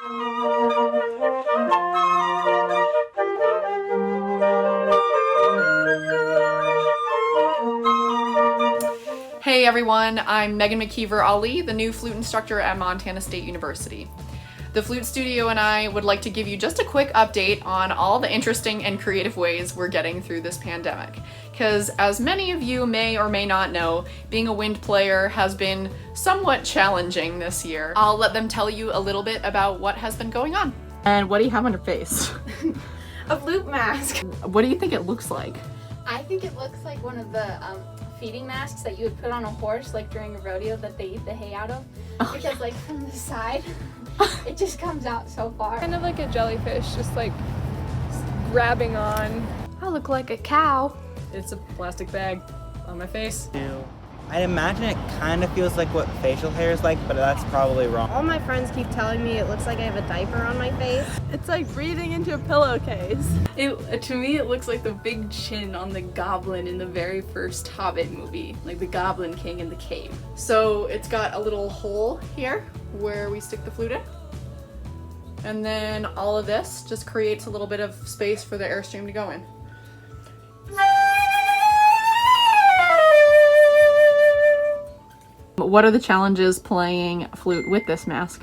Hey everyone, I'm Megan Makeever Ali, the new flute instructor at Montana State University. The Flute Studio and I would like to give you just a quick update on all the interesting and creative ways we're getting through this pandemic. Because as many of you may or may not know, being a wind player has been somewhat challenging this year. I'll let them tell you a little bit about what has been going on. And what do you have on your face? A flute mask. What do you think it looks like? I think it looks like one of the feeding masks that you would put on a horse like during a rodeo that they eat the hay out of. Because like from the side, it just comes out so far. Kind of like a jellyfish, just like grabbing on. I look like a cow. It's a plastic bag on my face. I'd imagine it kind of feels like what facial hair is like, but that's probably wrong. All my friends keep telling me it looks like I have a diaper on my face. It's like breathing into a pillowcase. To me, it looks like the big chin on the goblin in the very first Hobbit movie, like the Goblin King in the cave. So it's got a little hole here where we stick the flute in. And then all of this just creates a little bit of space for the airstream to go in. What are the challenges playing flute with this mask?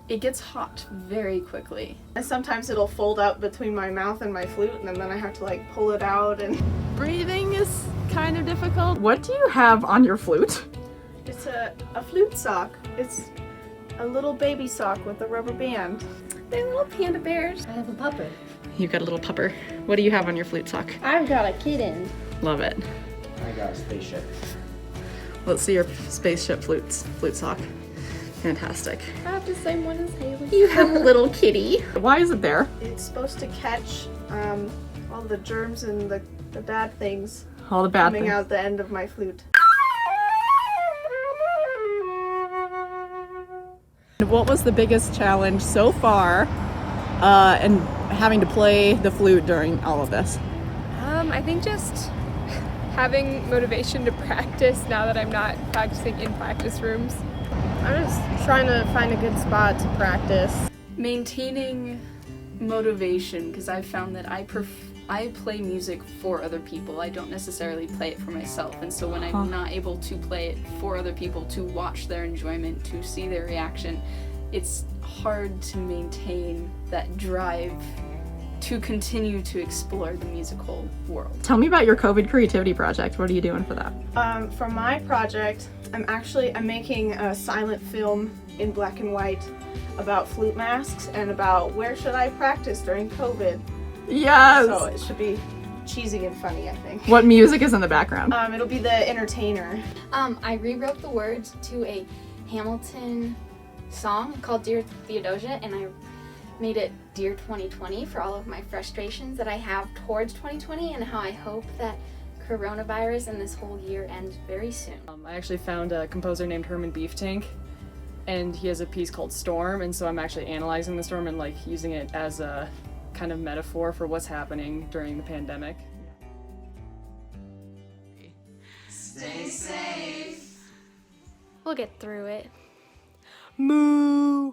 It gets hot very quickly. And sometimes it'll fold out between my mouth and my flute, and then I have to like pull it out. And Breathing is kind of difficult. What do you have on your flute? it's a flute sock. It's a little baby sock with a rubber band. They're little panda bears. I have a pupper. You've got a little pupper. What do you have on your flute sock? I've got a kitten. Love it. I got a spaceship. Let's see your spaceship flute sock. Fantastic. I have the same one as Haley. You have a little kitty. Why is it there? It's supposed to catch all the germs and the bad things All the bad coming things. out the end of my flute. What was the biggest challenge so far in having to play the flute during all of this? I think just having motivation to practice now that I'm not practicing in practice rooms. I'm just trying to find a good spot to practice. Maintaining motivation, because I've found that I play music for other people. I don't necessarily play it for myself, and so when I'm not able to play it for other people, to watch their enjoyment, to see their reaction, it's hard to maintain that drive to continue to explore the musical world. Tell me about your COVID creativity project. What are you doing for that? For my project, I'm making a silent film in black and white about flute masks and about where should I practice during COVID. Yes! So it should be cheesy and funny, I think. What music is in the background? It'll be the entertainer. I rewrote the words to a Hamilton song called Dear Theodosia, and I made it Dear 2020 for all of my frustrations that I have towards 2020 and how I hope that coronavirus and this whole year ends very soon. I actually found a composer named Herman Beeftank, and he has a piece called Storm, and so I'm actually analyzing the storm and like using it as a kind of metaphor for what's happening during the pandemic. Stay safe. We'll get through it. Moo!